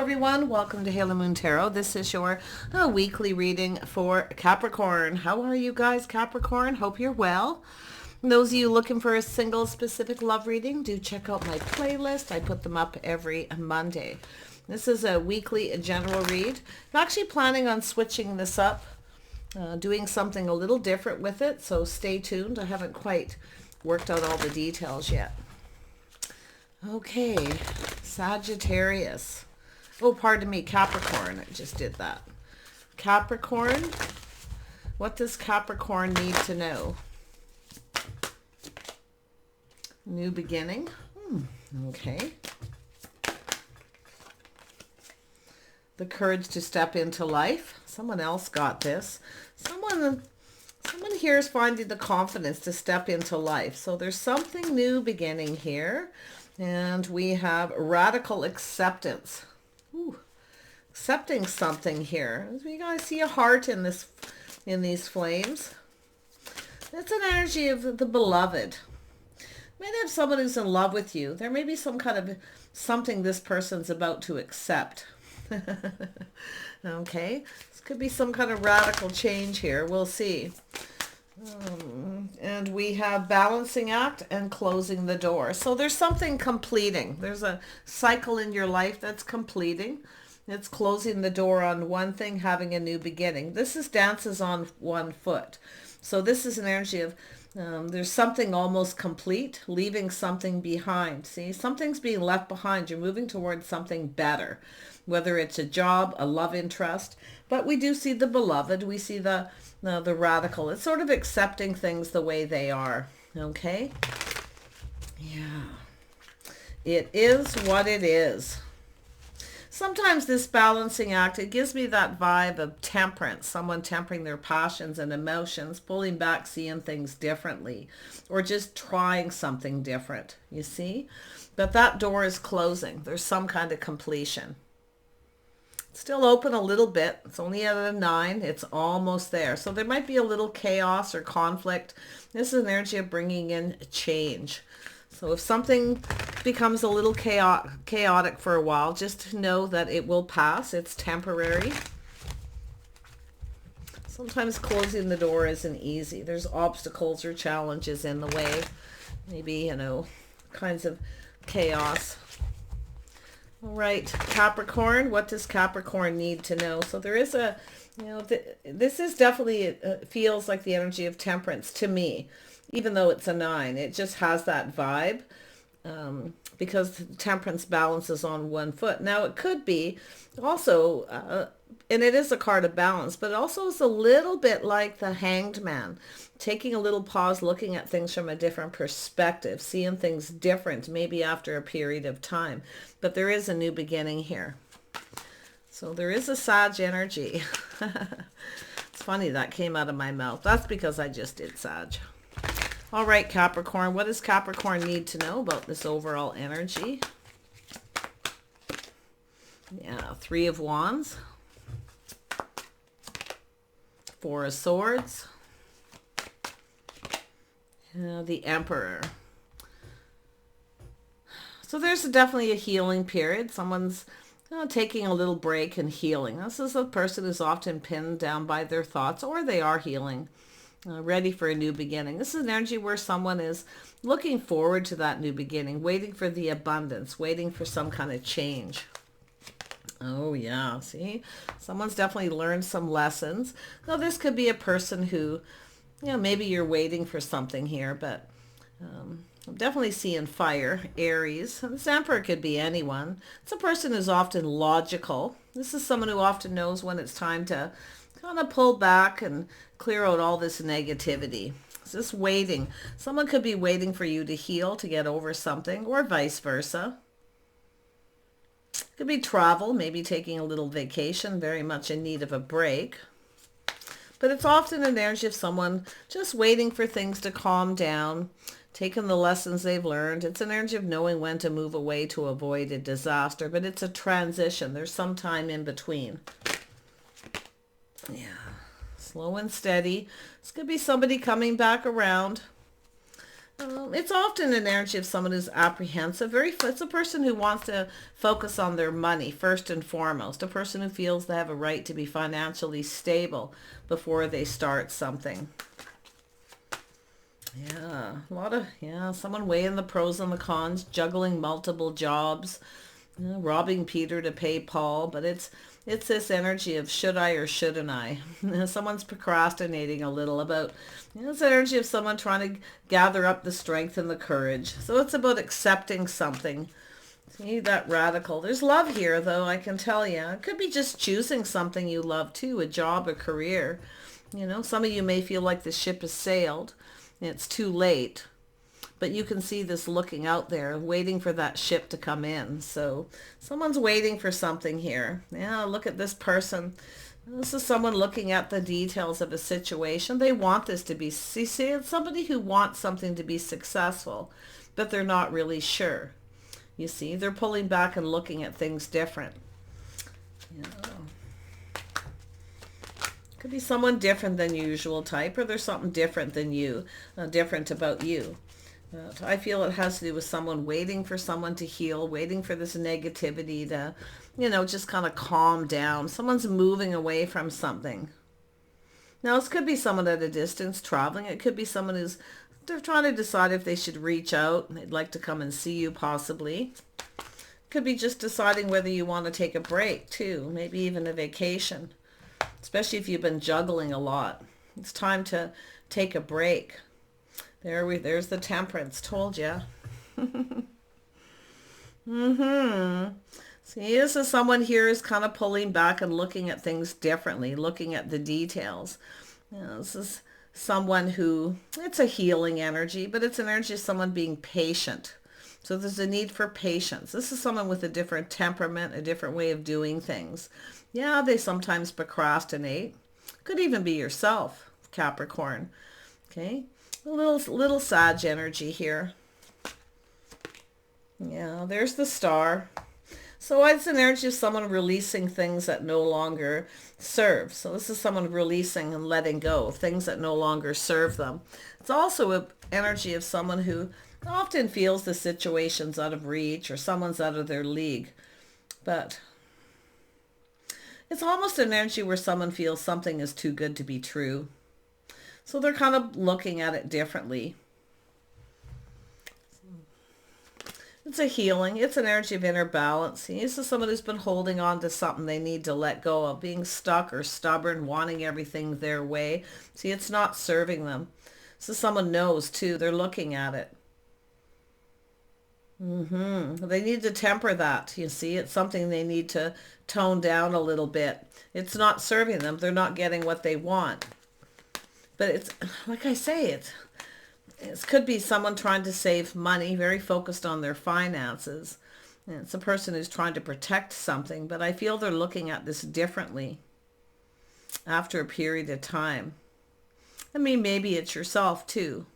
everyone, welcome to Halo Moon Tarot. This is your weekly reading for Capricorn. How are you guys, Capricorn? Hope you're well. And those of you looking for a single specific love reading, do check out my playlist. I put them up every Monday. This is a weekly general read. I'm actually planning on switching this up, doing something a little different with it, so stay tuned. I haven't quite worked out all the details yet. Okay, Sagittarius. Oh, pardon me, Capricorn. I just did that. Capricorn. What does Capricorn need to know? New beginning. Okay. The courage to step into life. Someone else got this. Someone here is finding the confidence to step into life. So there's something new beginning here. And we have radical acceptance. Ooh, accepting something here. You guys see a heart in these flames. It's an energy of the beloved. You may have someone who's in love with you. There may be some kind of something this person's about to accept. Okay, this could be some kind of radical change here. We'll see. And we have balancing act and closing the door. So there's something completing. There's a cycle in your life that's completing. It's closing the door on one thing, having a new beginning. This is dances on one foot. So this is an energy of there's something almost complete, leaving something behind. See, something's being left behind. You're moving towards something better, whether it's a job, a love interest. But we do see the beloved. We see the radical. It's sort of accepting things the way they are. Okay? Yeah. It is what it is. Sometimes this balancing act, it gives me that vibe of temperance, someone tempering their passions and emotions, pulling back, seeing things differently, or just trying something different, you see? But that door is closing. There's some kind of completion. Still open a little bit. It's only at a 9. It's almost there. So there might be a little chaos or conflict. This is an energy of bringing in change. So if something becomes a little chaotic for a while, just know that it will pass. It's temporary. Sometimes closing the door isn't easy. There's obstacles or challenges in the way. Maybe, kinds of chaos. All right, Capricorn, what does Capricorn need to know? So there is a, this is definitely, feels like the energy of temperance to me, even though it's a 9. It just has that vibe because temperance balances on one foot. Now, it could be also, and it is a card of balance, but it also is a little bit like the Hanged Man, taking a little pause, looking at things from a different perspective, seeing things different, maybe after a period of time. But there is a new beginning here. So there is a Sag energy. It's funny that came out of my mouth. That's because I just did Sag. All right, Capricorn. What does Capricorn need to know about this overall energy? Yeah, 3 of Wands. 4 of Swords. The Emperor. So there's definitely a healing period. Someone's taking a little break and healing. This is a person who's often pinned down by their thoughts, or they are healing, ready for a new beginning. This is an energy where someone is looking forward to that new beginning, waiting for the abundance, waiting for some kind of change. Oh, yeah. See, someone's definitely learned some lessons. Now, this could be a person who, maybe you're waiting for something here, but I'm definitely seeing fire, Aries. This Emperor could be anyone. It's a person who's often logical. This is someone who often knows when it's time to kind of pull back and clear out all this negativity. It's just waiting. Someone could be waiting for you to heal, to get over something, or vice versa. Could be travel, maybe taking a little vacation, very much in need of a break. But it's often an energy of someone just waiting for things to calm down, taking the lessons they've learned. It's an energy of knowing when to move away to avoid a disaster, but it's a transition. There's some time in between. Yeah, slow and steady. This could be somebody coming back around. It's often an energy of someone who's apprehensive. It's a person who wants to focus on their money first and foremost. A person who feels they have a right to be financially stable before they start something. Yeah, someone weighing the pros and the cons, juggling multiple jobs, robbing Peter to pay Paul, but it's this energy of should I or shouldn't I? Someone's procrastinating a little about, it's energy of someone trying to gather up the strength and the courage. So it's about accepting something. See that radical. There's love here, though, I can tell you. It could be just choosing something you love too, a job, a career. Some of you may feel like the ship has sailed and it's too late. But you can see this looking out there, waiting for that ship to come in. So someone's waiting for something here. Yeah, look at this person. This is someone looking at the details of a situation. They want this to be, see, it's somebody who wants something to be successful, but they're not really sure. You see, they're pulling back and looking at things different. Could be someone different than usual type, or there's something different than you, different about you. I feel it has to do with someone waiting for someone to heal, waiting for this negativity to, just kind of calm down. Someone's moving away from something. Now, this could be someone at a distance traveling. It could be someone they're trying to decide if they should reach out. They'd like to come and see you possibly. Could be just deciding whether you want to take a break too, maybe even a vacation, especially if you've been juggling a lot. It's time to take a break. There's the Temperance, told you. See, this is someone here who's kind of pulling back and looking at things differently, looking at the details. This is someone who, it's a healing energy, but it's an energy of someone being patient. So there's a need for patience. This is someone with a different temperament, a different way of doing things. Yeah, they sometimes procrastinate. Could even be yourself, Capricorn. Okay. A little Sag energy here. Yeah, there's the Star. So it's an energy of someone releasing things that no longer serve. So this is someone releasing and letting go of things that no longer serve them. It's also an energy of someone who often feels the situation's out of reach or someone's out of their league. But it's almost an energy where someone feels something is too good to be true. So they're kind of looking at it differently. It's a healing. It's an energy of inner balance. This is someone who's been holding on to something they need to let go of, being stuck or stubborn, wanting everything their way. See, it's not serving them. So someone knows too. They're looking at it. They need to temper that. You see, it's something they need to tone down a little bit. It's not serving them. They're not getting what they want. But it's, like I say, it could be someone trying to save money, very focused on their finances. And it's a person who's trying to protect something, but I feel they're looking at this differently after a period of time. I mean, maybe it's yourself too,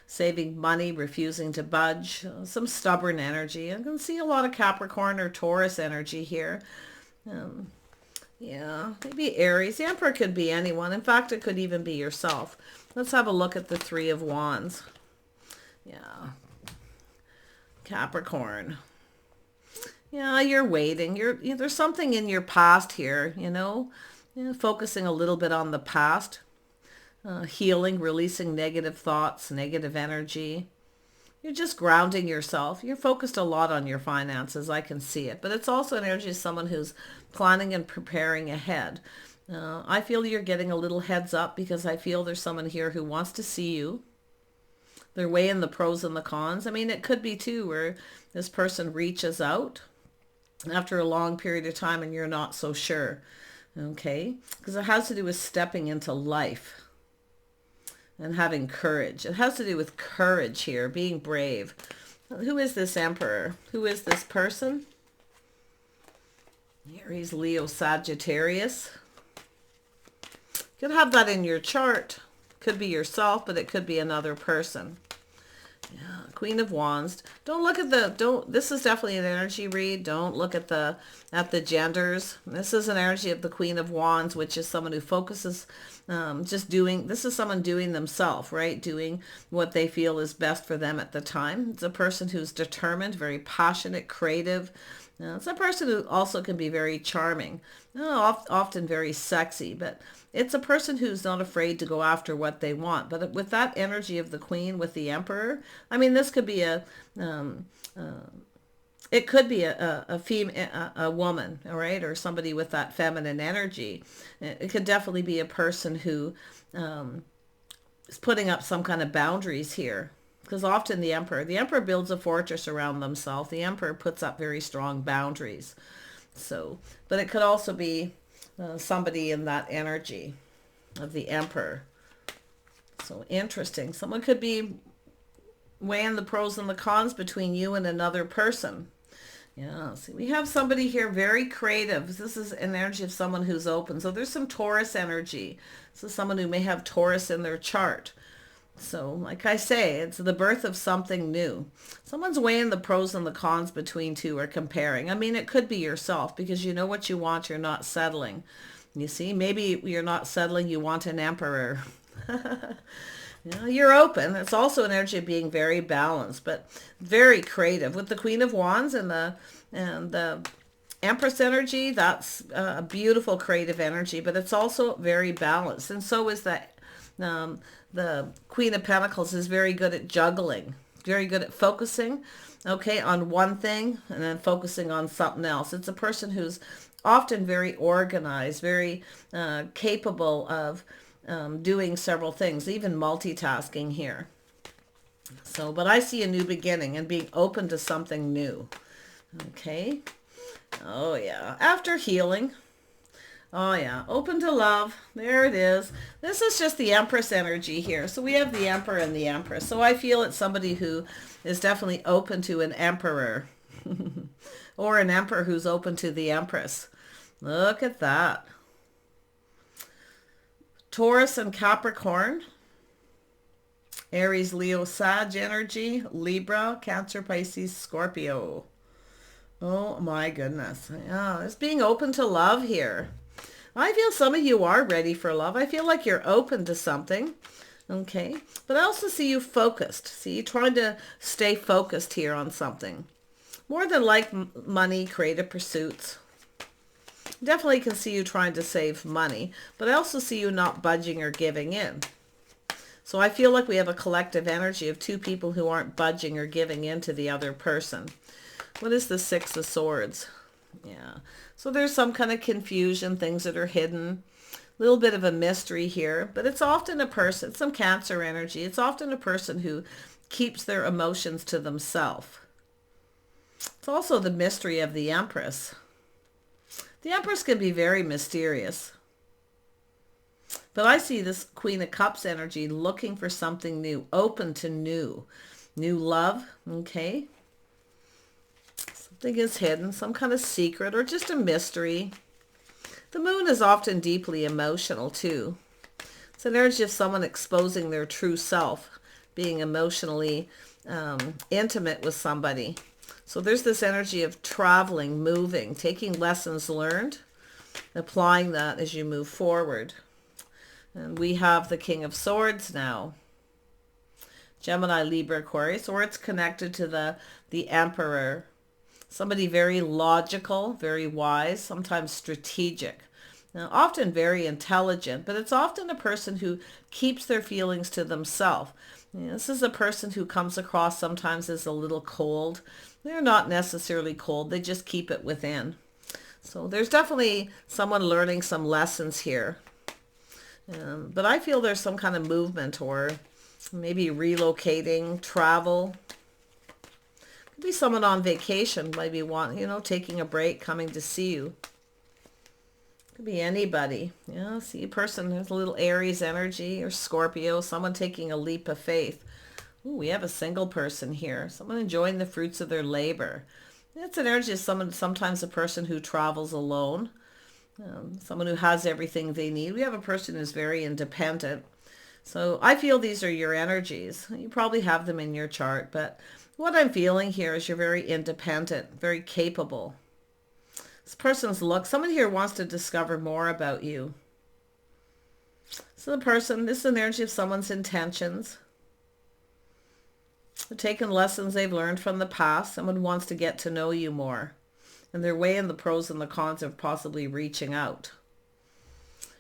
saving money, refusing to budge, some stubborn energy. I can see a lot of Capricorn or Taurus energy here. Yeah, maybe Aries. The Emperor could be anyone. In fact, it could even be yourself. Let's have a look at the Three of Wands. Yeah. Capricorn. Yeah, you're waiting. There's something in your past here, focusing a little bit on the past. Healing, releasing negative thoughts, negative energy. You're just grounding yourself. You're focused a lot on your finances. I can see it. But it's also an energy of someone who's planning and preparing ahead. I feel you're getting a little heads up because I feel there's someone here who wants to see you. They're weighing the pros and the cons. I mean, it could be too where this person reaches out after a long period of time and you're not so sure. Okay? Because it has to do with stepping into life. And having courage. It has to do with courage here, being brave. Who is this Emperor? Who is this person? Aries, Leo, Sagittarius. Could have that in your chart. Could be yourself, but it could be another person. Queen of Wands. Don't look at this is definitely an energy read. Don't look at the genders. This is an energy of the Queen of Wands, which is someone who focuses this is someone doing themselves, right? Doing what they feel is best for them at the time. It's a person who's determined, very passionate, creative. It's a person who also can be very charming, often very sexy, but it's a person who's not afraid to go after what they want. But with that energy of the Queen, with the Emperor, I mean, this could be it could be a woman, all right, or somebody with that feminine energy. It could definitely be a person who is putting up some kind of boundaries here. Because often the emperor builds a fortress around themselves. The emperor puts up very strong boundaries. So, but it could also be somebody in that energy of the emperor. So interesting. Someone could be weighing the pros and the cons between you and another person. Yeah, see, we have somebody here very creative. This is an energy of someone who's open. So there's some Taurus energy. So someone who may have Taurus in their chart. So, like I say, it's the birth of something new. Someone's weighing the pros and the cons between two or comparing. I mean, it could be yourself because you know what you want, you're not settling. You see, maybe you're not settling, you want an emperor. You're open. It's also an energy of being very balanced, but very creative. With the Queen of Wands and the Empress energy, that's a beautiful creative energy, but it's also very balanced. And so is that the Queen of Pentacles is very good at juggling, very good at focusing, okay, on one thing and then focusing on something else. It's a person who's often very organized, very capable of doing several things, even multitasking here. So, but I see a new beginning and being open to something new. Okay. Oh, yeah. After healing. Oh, yeah. Open to love. There it is. This is just the Empress energy here. So we have the Emperor and the Empress. So I feel it's somebody who is definitely open to an Emperor. Or an Emperor who's open to the Empress. Look at that. Taurus and Capricorn. Aries, Leo, Sag energy. Libra, Cancer, Pisces, Scorpio. Oh my goodness. Yeah, it's being open to love here. I feel some of you are ready for love. I feel like you're open to something. Okay. But I also see you focused. See, you trying to stay focused here on something. More than like money, creative pursuits. Definitely can see you trying to save money. But I also see you not budging or giving in. So I feel like we have a collective energy of two people who aren't budging or giving in to the other person. What is the Six of Swords? Yeah. So there's some kind of confusion, things that are hidden. A little bit of a mystery here. But it's often a person, it's some Cancer energy. It's often a person who keeps their emotions to themselves. It's also the mystery of the Empress. The Empress can be very mysterious. But I see this Queen of Cups energy looking for something new, open to new. New love, okay? Something is hidden, some kind of secret or just a mystery. The moon is often deeply emotional too. It's an energy of someone exposing their true self, being emotionally intimate with somebody. So there's this energy of traveling, moving, taking lessons learned, applying that as you move forward. And we have the King of Swords now. Gemini, Libra, Aquarius, or it's connected to the Emperor. Somebody very logical, very wise, sometimes strategic. Now, often very intelligent, but it's often a person who keeps their feelings to themselves. This is a person who comes across sometimes as a little cold. They're not necessarily cold. They just keep it within. So there's definitely someone learning some lessons here. But I feel there's some kind of movement or maybe relocating, travel. Could be someone on vacation, maybe taking a break, coming to see you. Could be anybody. See a person has a little Aries energy or Scorpio, someone taking a leap of faith. Ooh, we have a single person here, someone enjoying the fruits of their labor. It's an energy of sometimes a person who travels alone. Someone who has everything they need. We have a person who's very independent, So I feel these are your energies. You probably have them in your chart, but what I'm feeling here is you're very independent, very capable. This person's look, someone here wants to discover more about you. So the person, this is an energy of someone's intentions. They're taking lessons they've learned from the past. Someone wants to get to know you more. And they're weighing the pros and the cons of possibly reaching out.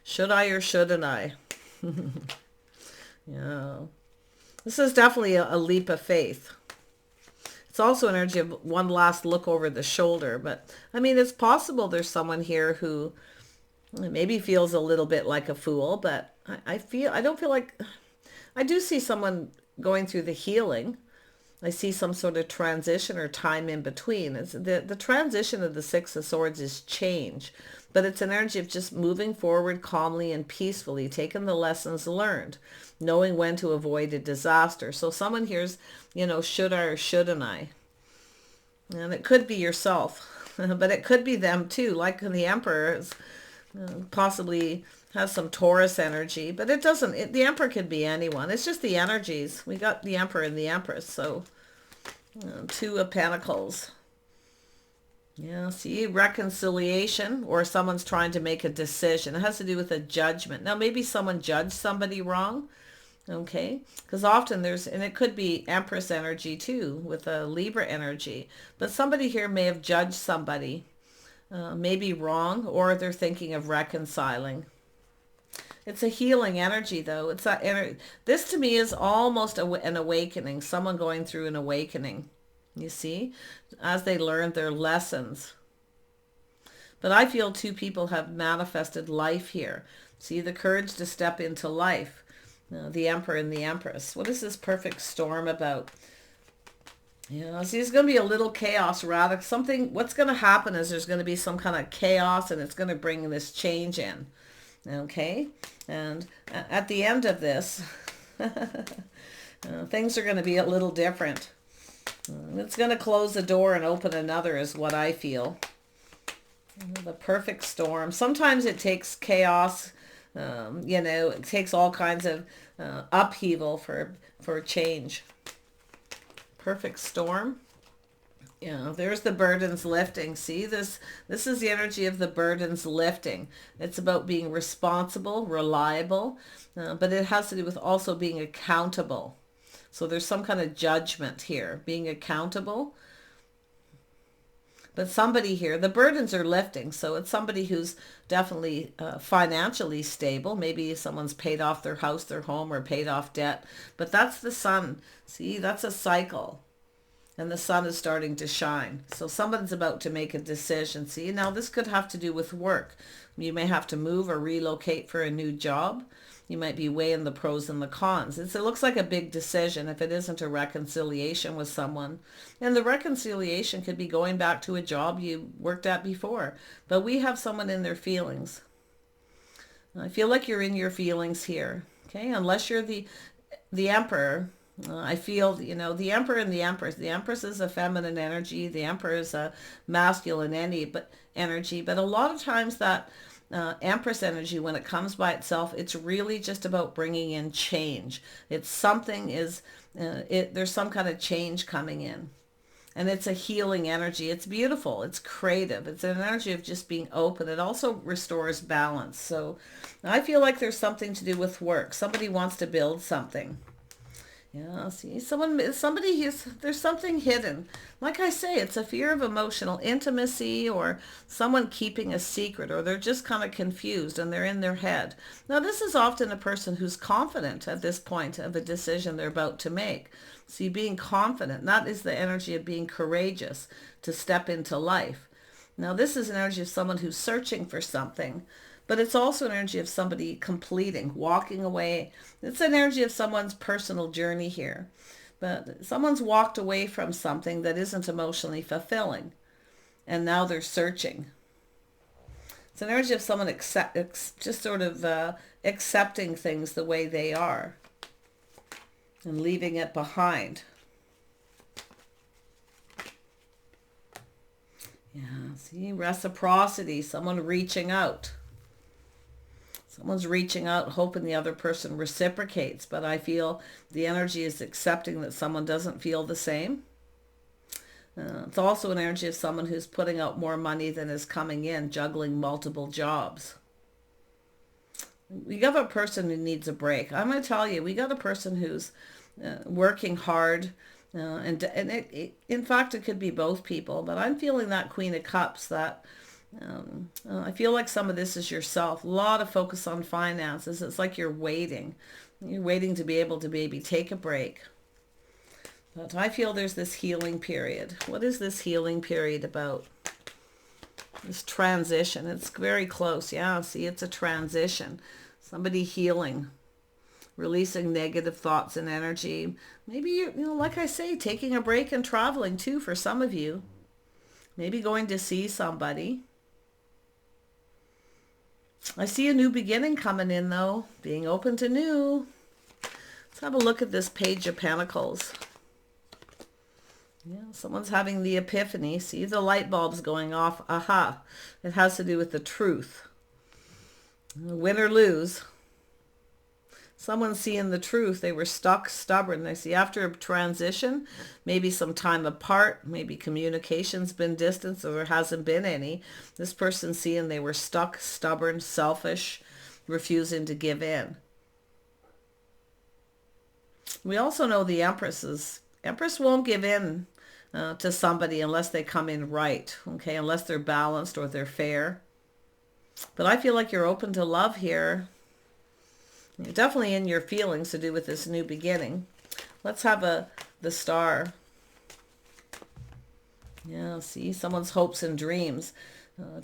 Should I or shouldn't I? Yeah. This is definitely a leap of faith. It's also an energy of one last look over the shoulder. But, I mean, it's possible there's someone here who maybe feels a little bit like a fool. But I don't feel like... I do see someone going through the healing. I see some sort of transition or time in between. It's the transition of the Six of Swords is change. But it's an energy of just moving forward calmly and peacefully, taking the lessons learned, knowing when to avoid a disaster. So someone here's, should I or shouldn't I? And it could be yourself, but it could be them too. Like the Emperor is, possibly has some Taurus energy, but it doesn't, the Emperor could be anyone. It's just the energies. We got the Emperor and the Empress. So Two of Pentacles. Yeah, see, reconciliation, or someone's trying to make a decision. It has to do with a judgment. Now, maybe someone judged somebody wrong, okay? Because often and it could be Empress energy too, with a Libra energy. But somebody here may have judged somebody, maybe wrong, or they're thinking of reconciling. It's a healing energy, though. It's that energy. This to me is almost an awakening, someone going through an awakening. You see, as they learn their lessons. But I feel two people have manifested life here. See, the courage to step into life. The Emperor and the Empress. What is this perfect storm about? Yeah, see, there's going to be a little chaos, rather. What's going to happen is there's going to be some kind of chaos, and it's going to bring this change in. Okay? And at the end of this, things are going to be a little different. It's going to close the door and open another is what I feel. The perfect storm. Sometimes it takes chaos. It takes all kinds of upheaval for change. Perfect storm. There's the burdens lifting. See, this is the energy of the burdens lifting. It's about being responsible, reliable, but it has to do with also being accountable. So there's some kind of judgment here, being accountable. But somebody here, the burdens are lifting. So it's somebody who's definitely financially stable. Maybe someone's paid off their house, their home, or paid off debt. But that's the sun. See, that's a cycle. And the sun is starting to shine. So someone's about to make a decision. See, now this could have to do with work. You may have to move or relocate for a new job. You might be weighing the pros and the cons. It looks like a big decision if it isn't a reconciliation with someone. And the reconciliation could be going back to a job you worked at before. But we have someone in their feelings. I feel like you're in your feelings here. Okay, unless you're the Emperor. I feel, the Emperor and the Empress. The Empress is a feminine energy. The Emperor is a masculine energy. But a lot of times that Empress energy, when it comes by itself, it's really just about bringing in change. There's some kind of change coming in. And it's a healing energy. It's beautiful. It's creative. It's an energy of just being open. It also restores balance. So I feel like there's something to do with work. Somebody wants to build something. Yeah, see, there's something hidden. Like I say, it's a fear of emotional intimacy, or someone keeping a secret, or they're just kind of confused and they're in their head. Now, this is often a person who's confident at this point of a decision they're about to make. See, being confident, that is the energy of being courageous to step into life. Now, this is an energy of someone who's searching for something. But it's also an energy of somebody completing, walking away. It's an energy of someone's personal journey here. But someone's walked away from something that isn't emotionally fulfilling. And now they're searching. It's an energy of someone accepting things the way they are. And leaving it behind. Yeah, see, reciprocity, someone reaching out. Someone's reaching out, hoping the other person reciprocates, but I feel the energy is accepting that someone doesn't feel the same. It's also an energy of someone who's putting out more money than is coming in, juggling multiple jobs. We got a person who needs a break. I'm going to tell you, we got a person who's working hard, in fact, it could be both people, but I'm feeling that Queen of Cups, that I feel like some of this is yourself. A lot of focus on finances. It's like you're waiting. You're waiting to be able to maybe take a break. But I feel there's this healing period. What is this healing period about? This transition. It's very close. Yeah, see, it's a transition. Somebody healing, releasing negative thoughts and energy. Maybe, you know, like I say, taking a break and traveling too for some of you. Maybe going to see somebody. I see a new beginning coming in though. Being open to new. Let's have a look at this Page of Pentacles. Yeah, someone's having the epiphany. See the light bulbs going off. Aha. It has to do with the truth. Win or lose. Someone's seeing the truth. They were stuck, stubborn. They see after a transition, maybe some time apart, maybe communication's been distant or there hasn't been any. This person's seeing they were stuck, stubborn, selfish, refusing to give in. We also know the Empress won't give in to somebody unless they come in right, okay, unless they're balanced or they're fair. But I feel like you're open to love here. You're definitely in your feelings to do with this new beginning. Let's have the Star. Yeah, see, someone's hopes and dreams.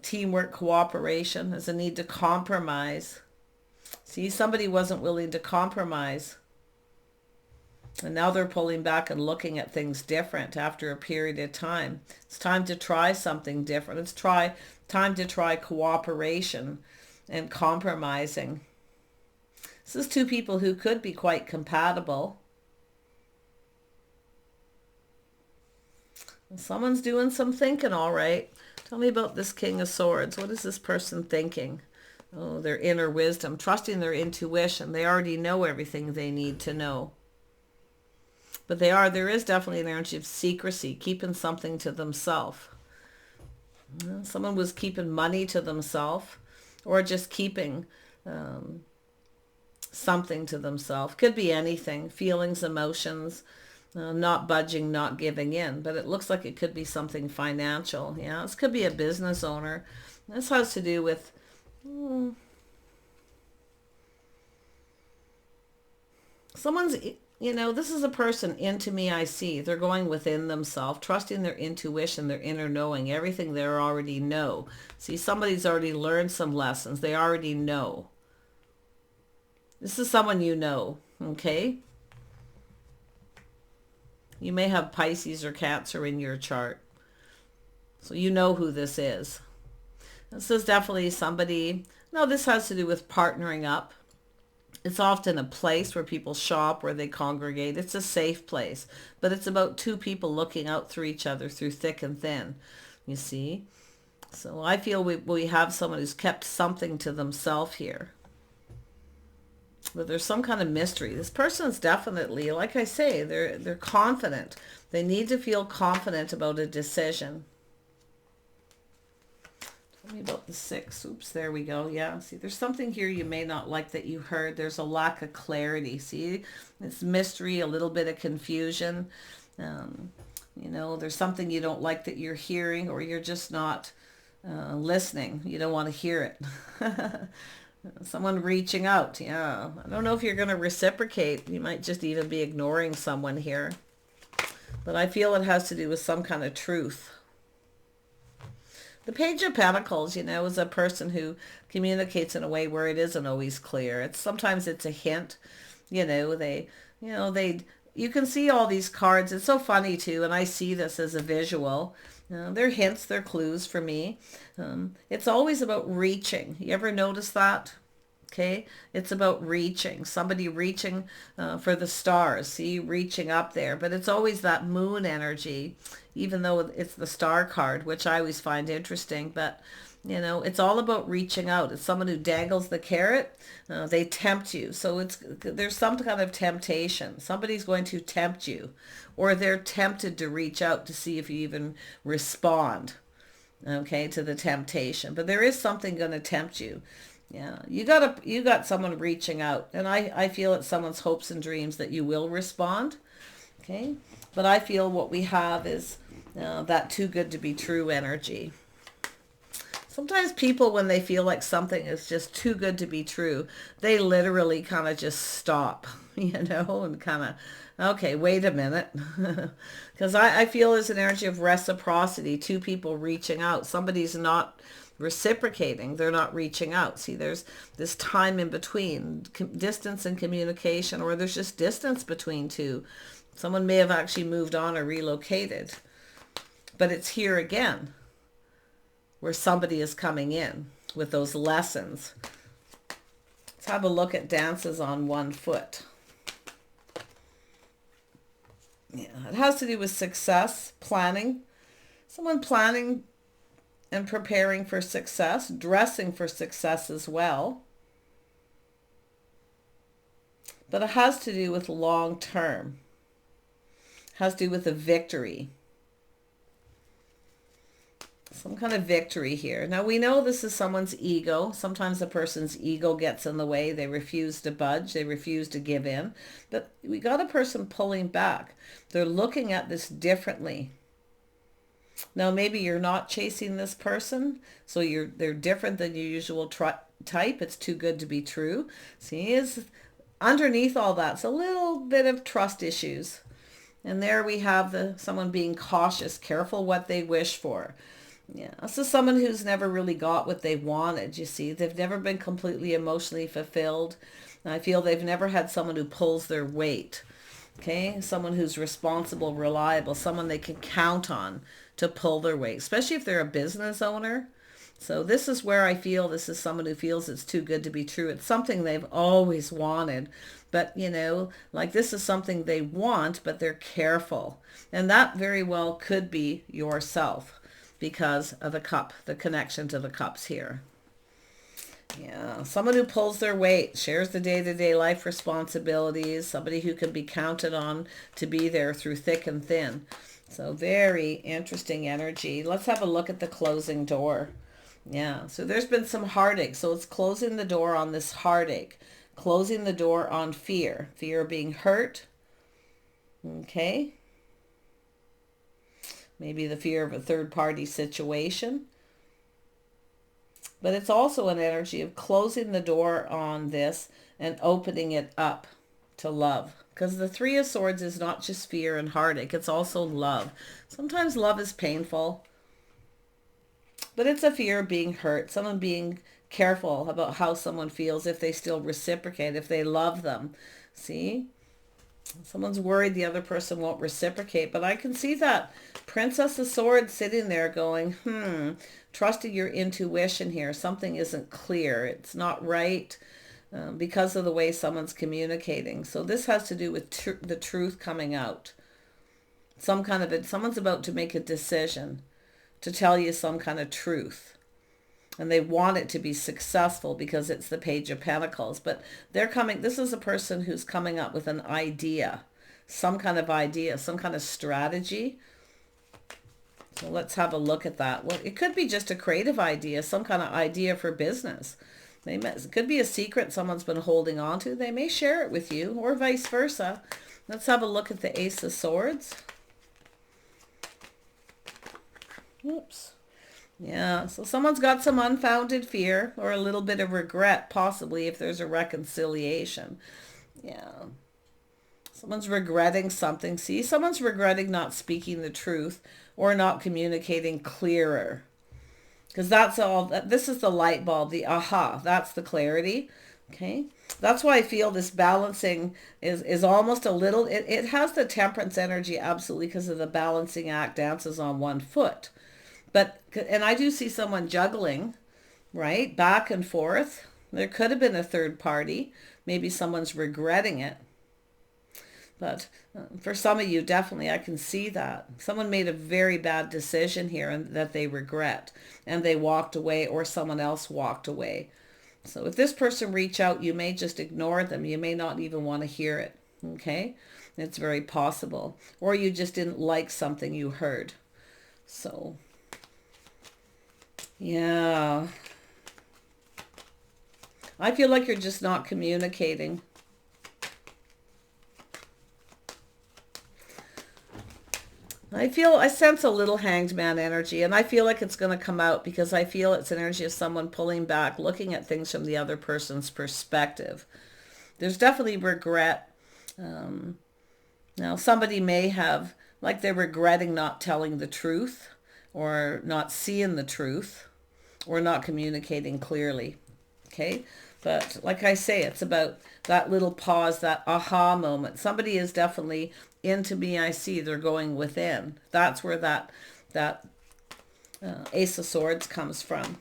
Teamwork, cooperation. There's a need to compromise. See, somebody wasn't willing to compromise. And now they're pulling back and looking at things different after a period of time. It's time to try something different. It's time to try cooperation and compromising. This is two people who could be quite compatible. Someone's doing some thinking, all right. Tell me about this King of Swords. What is this person thinking? Oh, their inner wisdom, trusting their intuition. They already know everything they need to know. But there is definitely an energy of secrecy, keeping something to themselves. Someone was keeping money to themselves or just keeping something to themselves. Could be anything, feelings, emotions, not budging, not giving in. But it looks like it could be something financial. Yeah, this could be a business owner. This has to do with... someone's... You know, this is a person into me, I see. They're going within themselves, trusting their intuition, their inner knowing, everything they already know. See, somebody's already learned some lessons. They already know. This is someone you know, okay? You may have Pisces or Cancer in your chart. So you know who this is. This is definitely somebody... No, this has to do with partnering up. It's often a place where people shop, where they congregate. It's a safe place. But it's about two people looking out through each other through thick and thin, you see. So I feel we have someone who's kept something to themselves here. But there's some kind of mystery. This person's definitely, like I say, they're confident. They need to feel confident about a decision. Tell me about the 6. Oops, there we go. Yeah, see, there's something here you may not like that you heard. There's a lack of clarity. See, it's mystery, a little bit of confusion. You know, there's something you don't like that you're hearing, or you're just not listening. You don't want to hear it. Someone reaching out. Yeah, I don't know if you're going to reciprocate. You might just even be ignoring someone here. But I feel it has to do with some kind of truth. The Page of Pentacles, you know, is a person who communicates in a way where it isn't always clear. Sometimes it's a hint, you can see all these cards. It's so funny too, and I see this as a visual. They're hints, they're clues for me. It's always about reaching. You ever notice that? Okay, it's about reaching, somebody reaching for the stars, see, reaching up there. But it's always that moon energy, even though it's the star card, which I always find interesting. But, you know, it's all about reaching out. It's someone who dangles the carrot. They tempt you. So there's some kind of temptation. Somebody's going to tempt you, or they're tempted to reach out to see if you even respond, okay, to the temptation. But there is something going to tempt you. Yeah, you got someone reaching out, and I feel it's someone's hopes and dreams that you will respond. Okay, but I feel what we have is that too good to be true energy. Sometimes people, when they feel like something is just too good to be true, they literally kind of just stop, you know, and kind of, okay, wait a minute. Because I feel there's an energy of reciprocity, two people reaching out. Somebody's not reciprocating, they're not reaching out. See, there's this time in between, distance and communication, or there's just distance between two. Someone may have actually moved on or relocated, but it's here again where somebody is coming in with those lessons. Let's have a look at dances on one foot. Yeah, it has to do with success, planning. Someone planning and preparing for success, dressing for success as well. But it has to do with long term. It has to do with a victory. Some kind of victory here. Now we know this is someone's ego. Sometimes a person's ego gets in the way. They refuse to budge. They refuse to give in. But we got a person pulling back. They're looking at this differently. Now maybe you're not chasing this person, so they're different than your usual type. It's too good to be true. See, is underneath all that's a little bit of trust issues. And there we have someone being cautious, careful what they wish for. Yeah, this is someone who's never really got what they wanted, you see. They've never been completely emotionally fulfilled. And I feel they've never had someone who pulls their weight. Okay, someone who's responsible, reliable, someone they can count on to pull their weight, especially if they're a business owner. So this is where I feel this is someone who feels it's too good to be true. It's something they've always wanted, but you know, like this is something they want, but they're careful. And that very well could be yourself because of the cup, the connection to the cups here. Yeah, someone who pulls their weight, shares the day-to-day life responsibilities, somebody who can be counted on to be there through thick and thin. So very interesting energy. Let's have a look at the closing door. Yeah, so there's been some heartache. So it's closing the door on this heartache, closing the door on fear, fear of being hurt. Okay. Maybe the fear of a third-party situation. But it's also an energy of closing the door on this and opening it up to love. Because the Three of Swords is not just fear and heartache. It's also love. Sometimes love is painful. But it's a fear of being hurt. Someone being careful about how someone feels if they still reciprocate, if they love them. See? Someone's worried the other person won't reciprocate. But I can see that Princess of Swords sitting there going, trusting your intuition here. Something isn't clear. It's not right because of the way someone's communicating. So this has to do with the truth coming out. Someone's about to make a decision to tell you some kind of truth. And they want it to be successful because it's the Page of Pentacles. But this is a person who's coming up with an idea, some kind of strategy. So let's have a look at that. Well, it could be just a creative idea, some kind of idea for business. It could be a secret someone's been holding on to. They may share it with you or vice versa. Let's have a look at the Ace of Swords. Oops. Yeah, so someone's got some unfounded fear or a little bit of regret, possibly, if there's a reconciliation. Yeah. Someone's regretting something. See, someone's regretting not speaking the truth or not communicating clearer. Because this is the light bulb, the aha, that's the clarity. Okay. That's why I feel this balancing is almost a little, it has the temperance energy, absolutely, because of the balancing act, dances on one foot. And I do see someone juggling, right? Back and forth. There could have been a third party. Maybe someone's regretting it. But for some of you, definitely, I can see that. Someone made a very bad decision here and that they regret. And they walked away, or someone else walked away. So if this person reach out, you may just ignore them. You may not even want to hear it. Okay? It's very possible. Or you just didn't like something you heard. So, yeah. I feel like you're just not communicating. I sense a little Hanged Man energy, and I feel like it's going to come out because I feel it's an energy of someone pulling back, looking at things from the other person's perspective. There's definitely regret. Now, somebody may have, like they're regretting not telling the truth, or not seeing the truth, or not communicating clearly. Okay? But like I say, it's about that little pause, that aha moment. Somebody is definitely into me. I see they're going within. That's where that Ace of Swords comes from.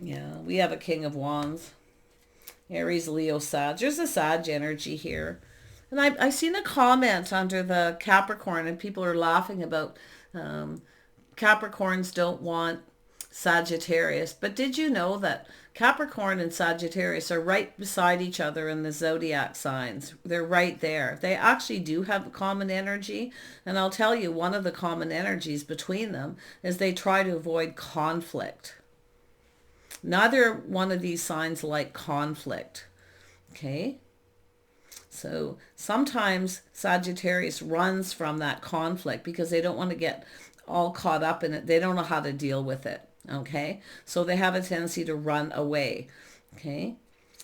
Yeah, we have a King of Wands. Aries, Leo, Sag. There's a Sag energy here. And I seen a comment under the Capricorn, and people are laughing about Capricorns don't want Sagittarius. But did you know that Capricorn and Sagittarius are right beside each other in the zodiac signs? They're right there. They actually do have common energy. And I'll tell you, one of the common energies between them is they try to avoid conflict. Neither one of these signs like conflict. Okay? So sometimes Sagittarius runs from that conflict because they don't want to get all caught up in it. They don't know how to deal with it. Okay, so they have a tendency to run away. Okay,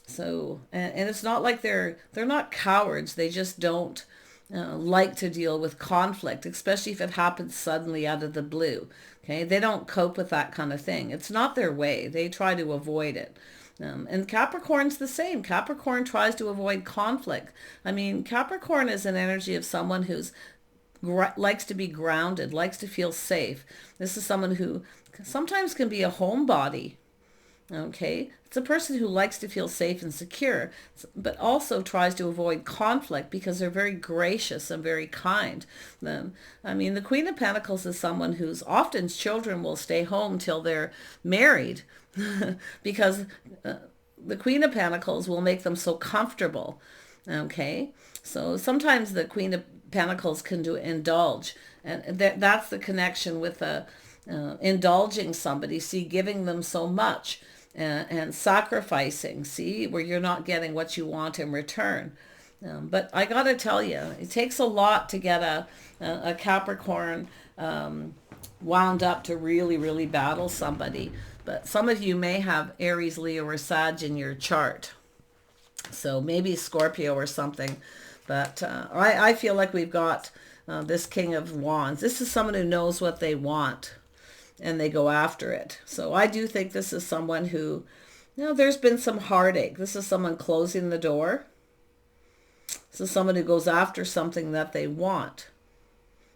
so and it's not like they're not cowards. They just don't like to deal with conflict, especially if it happens suddenly out of the blue. Okay, they don't cope with that kind of thing. It's not their way. They try to avoid it. And Capricorn's the same. Capricorn tries to avoid conflict. I mean, Capricorn is an energy of someone who's likes to be grounded, likes to feel safe. This is someone who sometimes can be a homebody. Okay, it's a person who likes to feel safe and secure, but also tries to avoid conflict because they're very gracious and very kind. I mean, the Queen of Pentacles is someone who's often children will stay home till they're married because the Queen of Pentacles will make them so comfortable. Okay, so sometimes the Queen of Pentacles can indulge, and that's the connection with indulging somebody. See, giving them so much and sacrificing. See, where you're not getting what you want in return. But I got to tell you, it takes a lot to get a Capricorn wound up to really, really battle somebody. But some of you may have Aries, Leo, or Sag in your chart. So maybe Scorpio or something. But I feel like we've got this King of Wands. This is someone who knows what they want and they go after it. So I do think this is someone who, there's been some heartache. This is someone closing the door. This is someone who goes after something that they want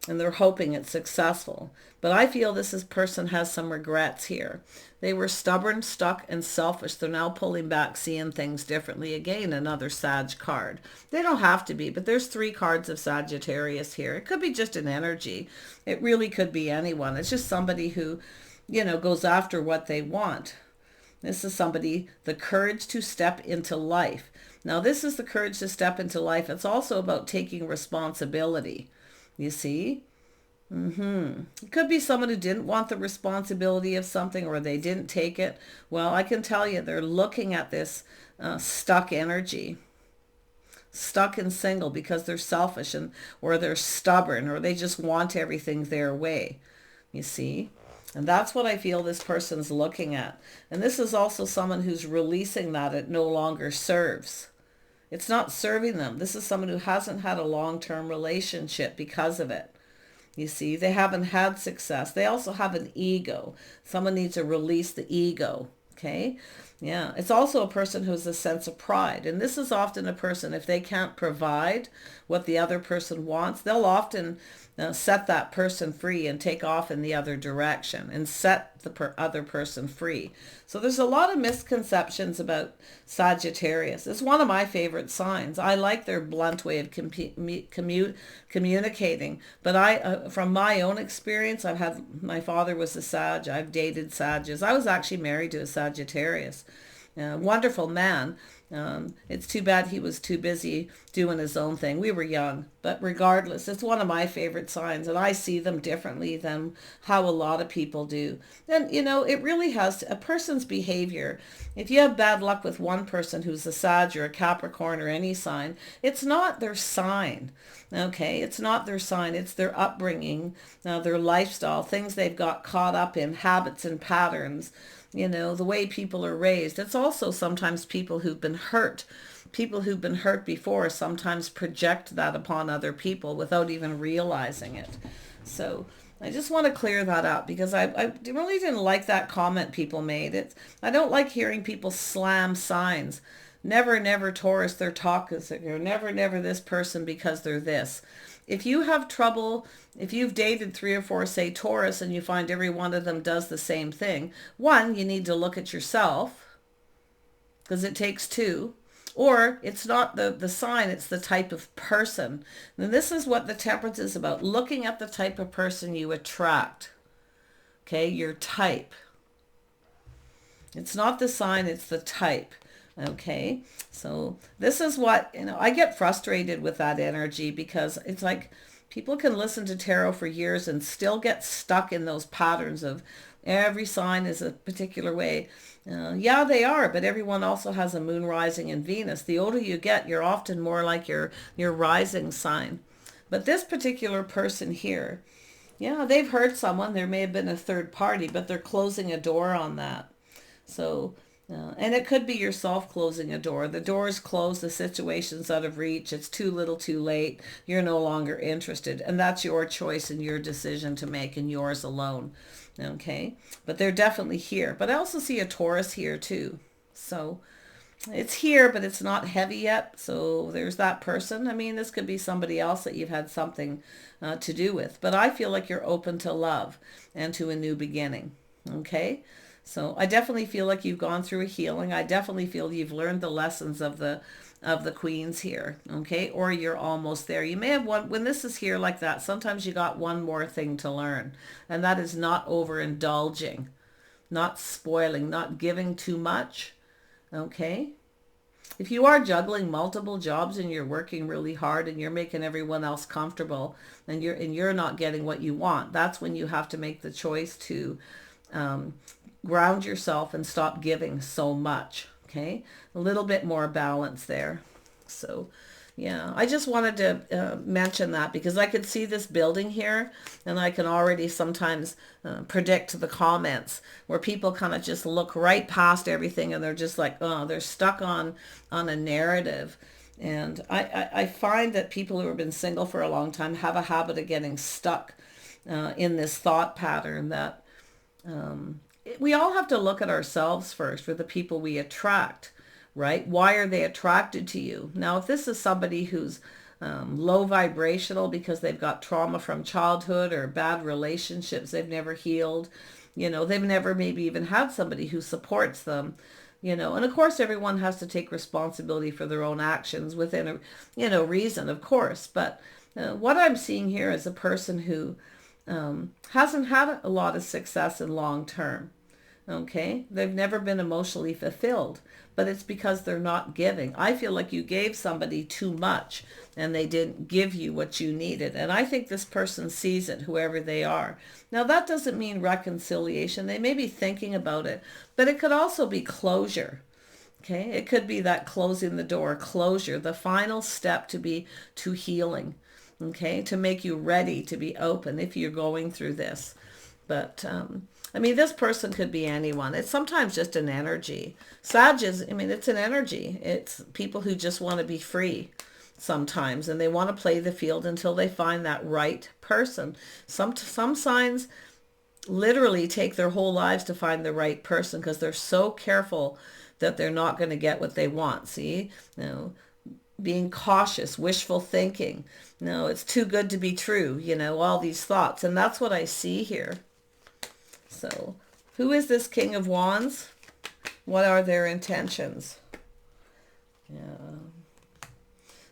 and they're hoping it's successful. But I feel this person has some regrets here. They were stubborn, stuck, and selfish. They're now pulling back, seeing things differently. Again, another Sag card. They don't have to be, but there's 3 cards of Sagittarius here. It could be just an energy. It really could be anyone. It's just somebody who, goes after what they want. This is somebody, the courage to step into life. Now, this is the courage to step into life. It's also about taking responsibility. You see? It could be someone who didn't want the responsibility of something, or they didn't take it. Well, I can tell you they're looking at this stuck energy. Stuck and single because they're selfish or they're stubborn, or they just want everything their way. You see? And that's what I feel this person's looking at. And this is also someone who's releasing that it no longer serves. It's not serving them. This is someone who hasn't had a long-term relationship because of it. You see, they haven't had success. They also have an ego. Someone needs to release the ego. Okay? Yeah. It's also a person who has a sense of pride. And this is often a person, if they can't provide what the other person wants, they'll often set that person free and take off in the other direction and set set the other person free. So there's a lot of misconceptions about Sagittarius. It's one of my favorite signs. I like their blunt way of communicating. But from my own experience, my father was a Sag. I've dated Sages. I was actually married to a Sagittarius. Wonderful man. It's too bad he was too busy doing his own thing. We were young, but regardless, it's one of my favorite signs, and I see them differently than how a lot of people do. And, it really has a person's behavior. If you have bad luck with one person who's a Sag or a Capricorn or any sign, it's not their sign. Okay, it's not their sign. It's their upbringing, their lifestyle, things they've got caught up in, habits and patterns. The way people are raised. It's also sometimes people who've been hurt. People who've been hurt before sometimes project that upon other people without even realizing it. So I just want to clear that up, because I really didn't like that comment people made. I don't like hearing people slam signs. Never, never Taurus, their talk is, or never, never this person because they're this. If you have trouble, if you've dated 3 or 4, say Taurus, and you find every one of them does the same thing, one, you need to look at yourself, because it takes 2. Or it's not the sign, it's the type of person. And this is what the temperance is about, looking at the type of person you attract. Okay, your type. It's not the sign, it's the type. Okay, so this is what, I get frustrated with that energy, because it's like people can listen to tarot for years and still get stuck in those patterns of every sign is a particular way. Yeah, they are, but everyone also has a moon rising in Venus. The older you get, you're often more like your rising sign. But this particular person here, yeah, they've hurt someone. There may have been a third party, but they're closing a door on that. So and it could be yourself closing a door. The door is closed, the situation's out of reach, it's too little too late, you're no longer interested. And that's your choice and your decision to make, and yours alone. Okay, but they're definitely here. But I also see a Taurus here too. So it's here, but it's not heavy yet. So there's that person. I mean, this could be somebody else that you've had something to do with. But I feel like you're open to love and to a new beginning. Okay. So I definitely feel like you've gone through a healing. I definitely feel you've learned the lessons of the queens here, okay? Or you're almost there. You may have one, when this is here like that, sometimes you got one more thing to learn, and that is not overindulging, not spoiling, not giving too much, okay? If you are juggling multiple jobs and you're working really hard and you're making everyone else comfortable, and you're not getting what you want, that's when you have to make the choice to ground yourself and stop giving so much. Okay, a little bit more balance there. So yeah, I just wanted to mention that, because I could see this building here, and I can already sometimes predict the comments where people kind of just look right past everything, and they're just like, oh, they're stuck on a narrative. And I find that people who have been single for a long time have a habit of getting stuck in this thought pattern that we all have to look at ourselves first for the people we attract, right? Why are they attracted to you? Now, if this is somebody who's low vibrational because they've got trauma from childhood or bad relationships they've never healed, they've never maybe even had somebody who supports them, and of course everyone has to take responsibility for their own actions within a reason, of course. But what I'm seeing here is a person who hasn't had a lot of success in long term. Okay, they've never been emotionally fulfilled, but it's because they're not giving. I feel like you gave somebody too much and they didn't give you what you needed. And I think this person sees it, whoever they are. Now, that doesn't mean reconciliation. They may be thinking about it, but it could also be closure. Okay, it could be that closing the door, closure, the final step to healing. Okay, to make you ready to be open if you're going through this. But I mean, this person could be anyone. It's sometimes just an energy. Sag is, it's an energy. It's people who just want to be free sometimes, and they want to play the field until they find that right person. Some signs literally take their whole lives to find the right person, because they're so careful that they're not going to get what they want. See, being cautious, wishful thinking. No, it's too good to be true, all these thoughts. And that's what I see here. So Who is this King of Wands? What are their intentions? Yeah.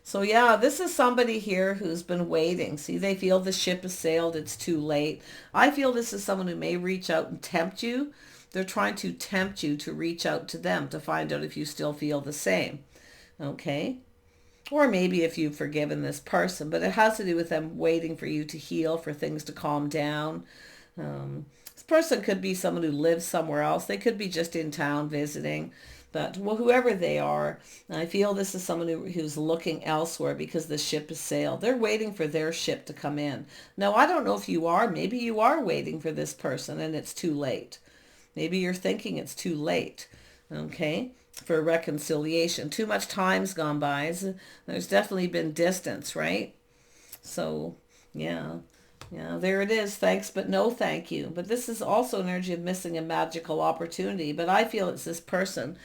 So yeah, this is somebody here who's been waiting. See, they feel the ship has sailed. It's too late. I feel this is someone who may reach out and tempt you. They're trying to tempt you to reach out to them to find out if you still feel the same. Okay? Or maybe if you've forgiven this person. But it has to do with them waiting for you to heal, for things to calm down. This person could be someone who lives somewhere else. They could be just in town visiting. But well, whoever they are, I feel this is someone who's looking elsewhere because the ship has sailed. They're waiting for their ship to come in. Now, I don't know if you are. Maybe you are waiting for this person and it's too late. Maybe you're thinking it's too late, okay, for reconciliation. Too much time's gone by. There's definitely been distance, right? So, yeah. Yeah, there it is. Thanks, but no thank you. But this is also energy of missing a magical opportunity. But I feel it's this person.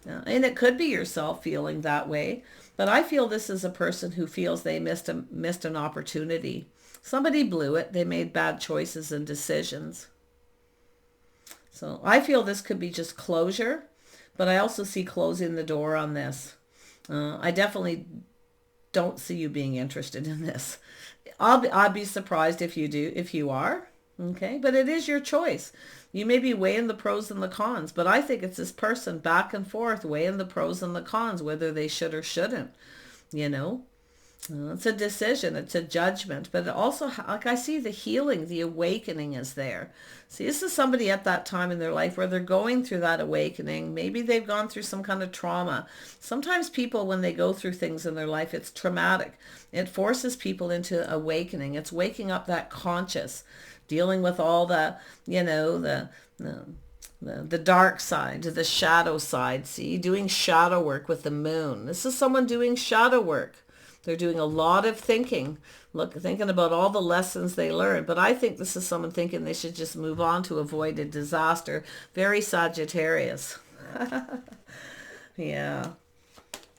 And it could be yourself feeling that way. But I feel this is a person who feels they missed an opportunity. Somebody blew it. They made bad choices and decisions. So I feel this could be just closure. But I also see closing the door on this. I definitely don't see you being interested in this. I'd be surprised if you do, if you are. Okay, but it is your choice. You may be weighing the pros and the cons, but I think it's this person back and forth weighing the pros and the cons, whether they should or shouldn't. You know, it's a decision, it's a judgment, but it also, like I see the healing, the awakening is there. See, this is somebody at that time in their life where they're going through that awakening. Maybe they've gone through some kind of trauma. Sometimes people, when they go through things in their life, it's traumatic. It forces people into awakening. It's waking up that conscious, dealing with all the, you know, the dark side, the shadow side. See, doing shadow work with the moon. This is someone doing shadow work. They're doing a lot of thinking, thinking about all the lessons they learned. But I think this is someone thinking they should just move on to avoid a disaster. Very Sagittarius. Yeah.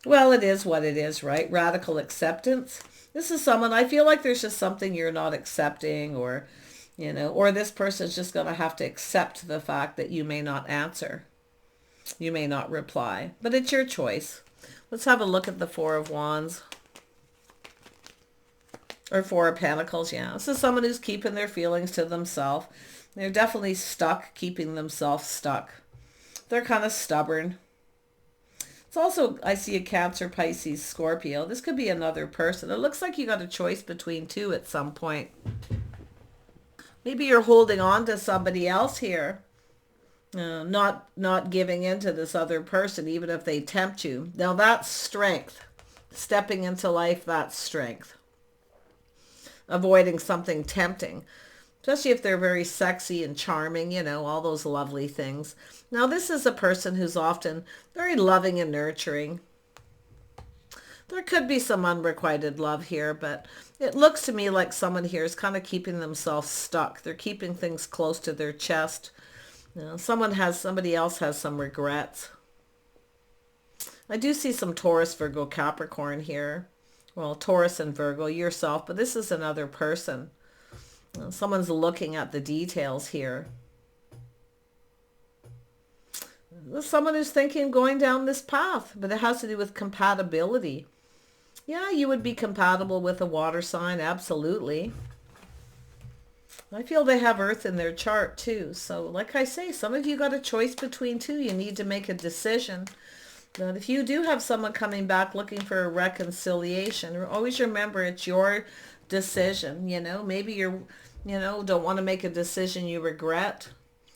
Well, it is what it is, right? Radical acceptance. This is someone, I feel like there's just something you're not accepting, or, you know, or this person's just going to have to accept the fact that you may not answer. You may not reply, but it's your choice. Let's have a look at the Four of Wands. Or Four of Pentacles, yeah. This is someone who's keeping their feelings to themselves. They're definitely stuck, keeping themselves stuck. They're kind of stubborn. It's also, I see a Cancer, Pisces, Scorpio. This could be another person. It looks like you got a choice between two at some point. Maybe you're holding on to somebody else here. Not giving in to this other person, even if they tempt you. Now that's strength. Stepping into life, that's strength. Avoiding something tempting, especially if they're very sexy and charming, you know, all those lovely things. Now, this is a person who's often very loving and nurturing. There could be some unrequited love here, but it looks to me like someone here is kind of keeping themselves stuck. They're keeping things close to their chest. You know, somebody else has some regrets. I do see some Taurus, Virgo, Capricorn here. Well, Taurus and Virgo, yourself, but this is another person. Someone's looking at the details here. Someone who's thinking going down this path, but it has to do with compatibility. Yeah, you would be compatible with a water sign, absolutely. I feel they have Earth in their chart too. So like I say, some of you got a choice between two. You need to make a decision. But if you do have someone coming back looking for a reconciliation, always remember it's your decision. You know, maybe don't want to make a decision you regret,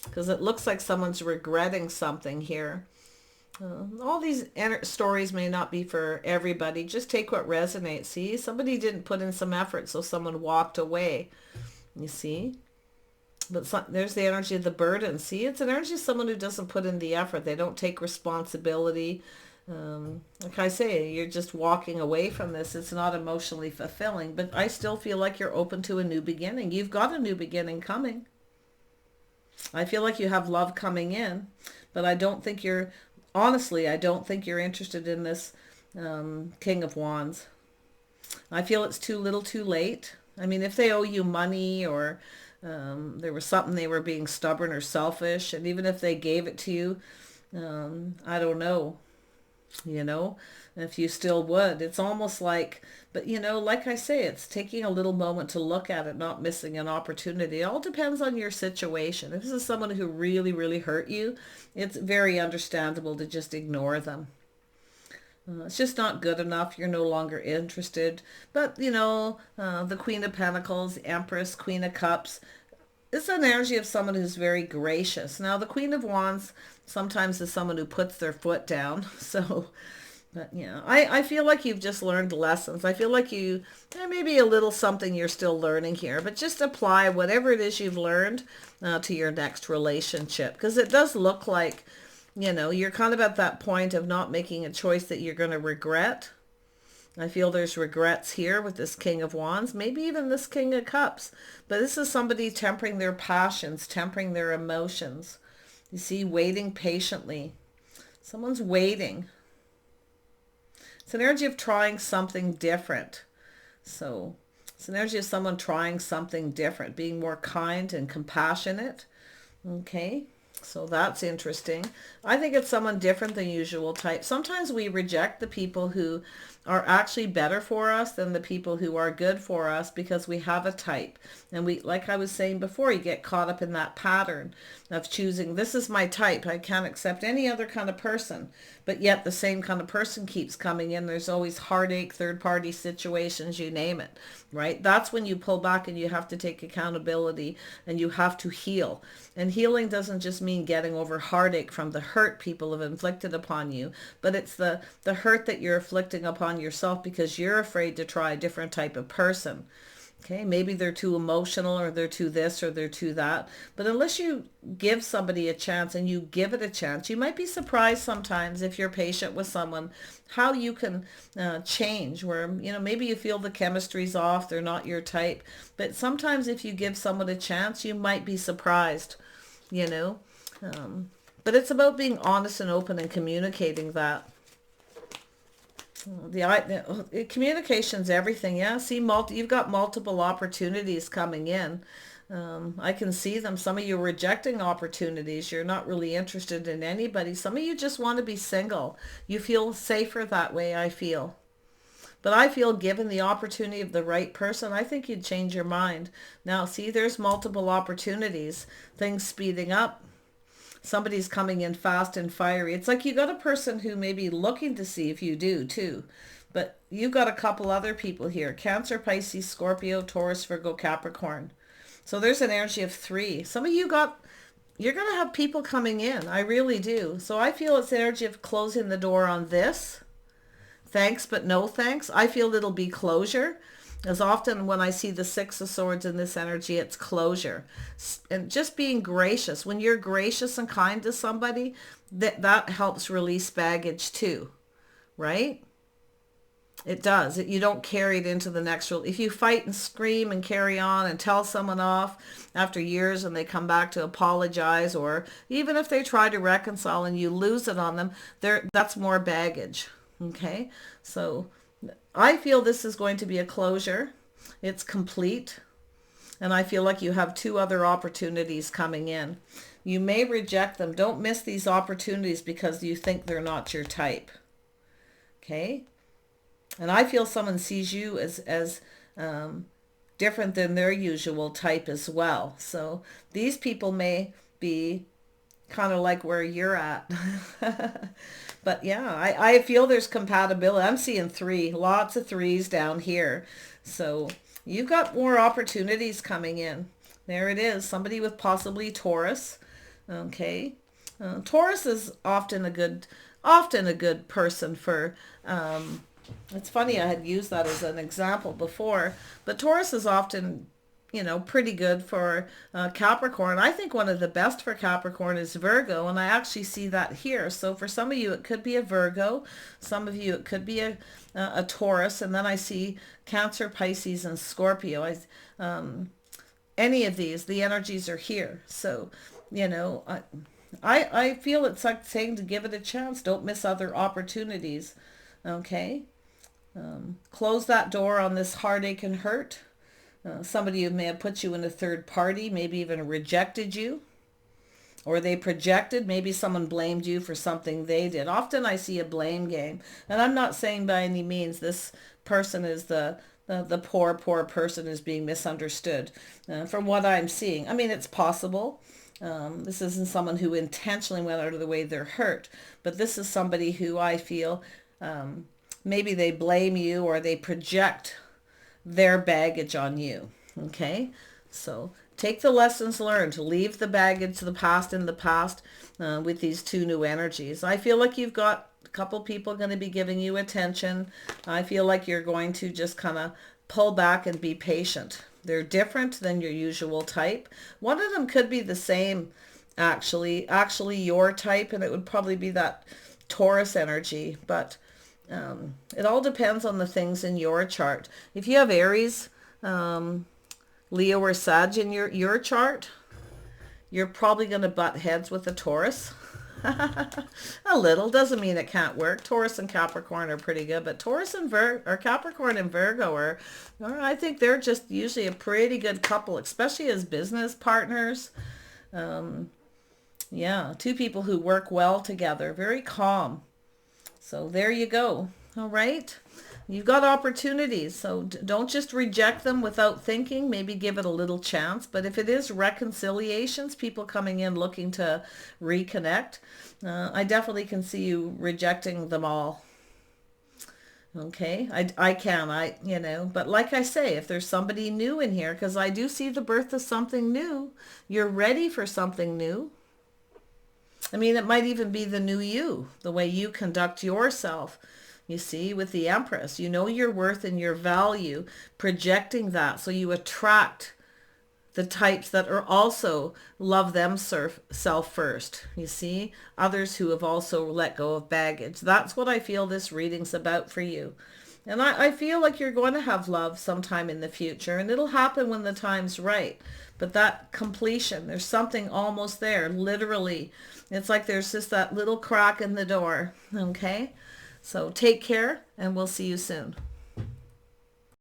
because it looks like someone's regretting something here. All these stories may not be for everybody. Just take what resonates. See, somebody didn't put in some effort, so someone walked away. You see? But there's the energy of the burden. See, it's an energy of someone who doesn't put in the effort. They don't take responsibility. Like I say, you're just walking away from this. It's not emotionally fulfilling. But I still feel like you're open to a new beginning. You've got a new beginning coming. I feel like you have love coming in. But I don't think honestly, I don't think you're interested in this King of Wands. I feel it's too little too late. I mean, if they owe you money or There was something, they were being stubborn or selfish. And even if they gave it to you, I don't know, you know, if you still would. It's almost like, but you know, like I say, it's taking a little moment to look at it, not missing an opportunity. It all depends on your situation. If this is someone who really, really hurt you, it's very understandable to just ignore them. It's just not good enough. You're no longer interested. But, you know, the Queen of Pentacles, Empress, Queen of Cups, it's an energy of someone who's very gracious. Now, the Queen of Wands sometimes is someone who puts their foot down. So, but yeah, I feel like you've just learned lessons. I feel like there may be a little something you're still learning here, but just apply whatever it is you've learned to your next relationship. Because it does look like, you know, you're kind of at that point of not making a choice that you're going to regret. I feel there's regrets here with this King of Wands, maybe even this King of Cups. But this is somebody tempering their passions, tempering their emotions. You see, waiting patiently. Someone's waiting. It's an energy of trying something different. So it's an energy of someone trying something different, being more kind and compassionate. Okay. So that's interesting. I think it's someone different than usual type. Sometimes we reject the people who are actually better for us than the people who are good for us because we have a type. And we, like I was saying before, you get caught up in that pattern of choosing, this is my type. I can't accept any other kind of person. But yet the same kind of person keeps coming in. There's always heartache, third-party situations, you name it, right? That's when you pull back and you have to take accountability and you have to heal. And healing doesn't just mean getting over heartache from the hurt people have inflicted upon you, but it's the hurt that you're inflicting upon yourself because you're afraid to try a different type of person. Okay, maybe they're too emotional or they're too this or they're too that. But unless you give somebody a chance and you give it a chance, you might be surprised sometimes if you're patient with someone, how you can change where, you know, maybe you feel the chemistry's off, they're not your type. But sometimes if you give someone a chance, you might be surprised, you know. But it's about being honest and open and communicating that. The communication's everything. Yeah, see, you've got multiple opportunities coming in. I can see them. Some of you are rejecting opportunities. You're not really interested in anybody. Some of you just want to be single. You feel safer that way, I feel. But I feel given the opportunity of the right person, I think you'd change your mind. Now, see, there's multiple opportunities. Things speeding up. Somebody's coming in fast and fiery. It's like you got a person who may be looking to see if you do too. But you've got a couple other people here. Cancer, Pisces, Scorpio, Taurus, Virgo, Capricorn. So there's an energy of 3. Some of you're going to have people coming in. I really do. So I feel it's energy of closing the door on this. Thanks, but no thanks. I feel it'll be closure. As often when I see the 6 of Swords in this energy, it's closure. And just being gracious. When you're gracious and kind to somebody, that helps release baggage too, right? It does. You don't carry it into the next. If you fight and scream and carry on and tell someone off after years and they come back to apologize, or even if they try to reconcile and you lose it on them, that's more baggage. Okay? So I feel this is going to be a closure. It's complete. And I feel like you have 2 other opportunities coming in. You may reject them. Don't miss these opportunities because you think they're not your type. Okay? And I feel someone sees you as different than their usual type as well. So these people may be kind of like where you're at. But yeah, I feel there's compatibility. I'm seeing 3, lots of 3s down here. So you've got more opportunities coming in. There it is. Somebody with possibly Taurus. Okay. Taurus is often a good person for, it's funny I had used that as an example before, but Taurus is often, you know, pretty good for Capricorn. I think one of the best for Capricorn is Virgo, and I actually see that here. So for some of you, it could be a Virgo. Some of you, it could be a Taurus. And then I see Cancer, Pisces, and Scorpio. Any of these, the energies are here. So, you know, I feel it's like saying to give it a chance. Don't miss other opportunities. Okay? Close that door on this heartache and hurt. Somebody who may have put you in a third party, maybe even rejected you, or they projected, maybe someone blamed you for something they did. Often I see a blame game. And I'm not saying by any means this person is the poor person is being misunderstood. From what I'm seeing, I mean, it's possible. This isn't someone who intentionally went out of the way they're hurt, but this is somebody who I feel maybe they blame you or they project their baggage on you. Okay, so take the lessons learned, leave the baggage, the past in the past with these two new energies. I feel like you've got a couple people going to be giving you attention. I feel like you're going to just kind of pull back and be patient. They're different than your usual type. One of them could be the same, actually your type, and it would probably be that Taurus energy, but it all depends on the things in your chart. If you have Aries, Leo or Sag in your chart, you're probably going to butt heads with a Taurus. A little. Doesn't mean it can't work. Taurus and Capricorn are pretty good, but Taurus and Capricorn and Virgo are, I think they're just usually a pretty good couple, especially as business partners. Yeah, two people who work well together, very calm. So there you go. All right. You've got opportunities, so don't just reject them without thinking. Maybe give it a little chance. But if it is reconciliations, people coming in looking to reconnect, I definitely can see you rejecting them all. Okay, I can, but like I say, if there's somebody new in here, because I do see the birth of something new, you're ready for something new. I mean, it might even be the new you, the way you conduct yourself. You see, with the Empress, you know your worth and your value, projecting that. So you attract the types that are also love themselves first. You see, others who have also let go of baggage. That's what I feel this reading's about for you. And I feel like you're going to have love sometime in the future, and it'll happen when the time's right. But that completion, there's something almost there, literally. It's like there's just that little crack in the door, okay? So take care, and we'll see you soon.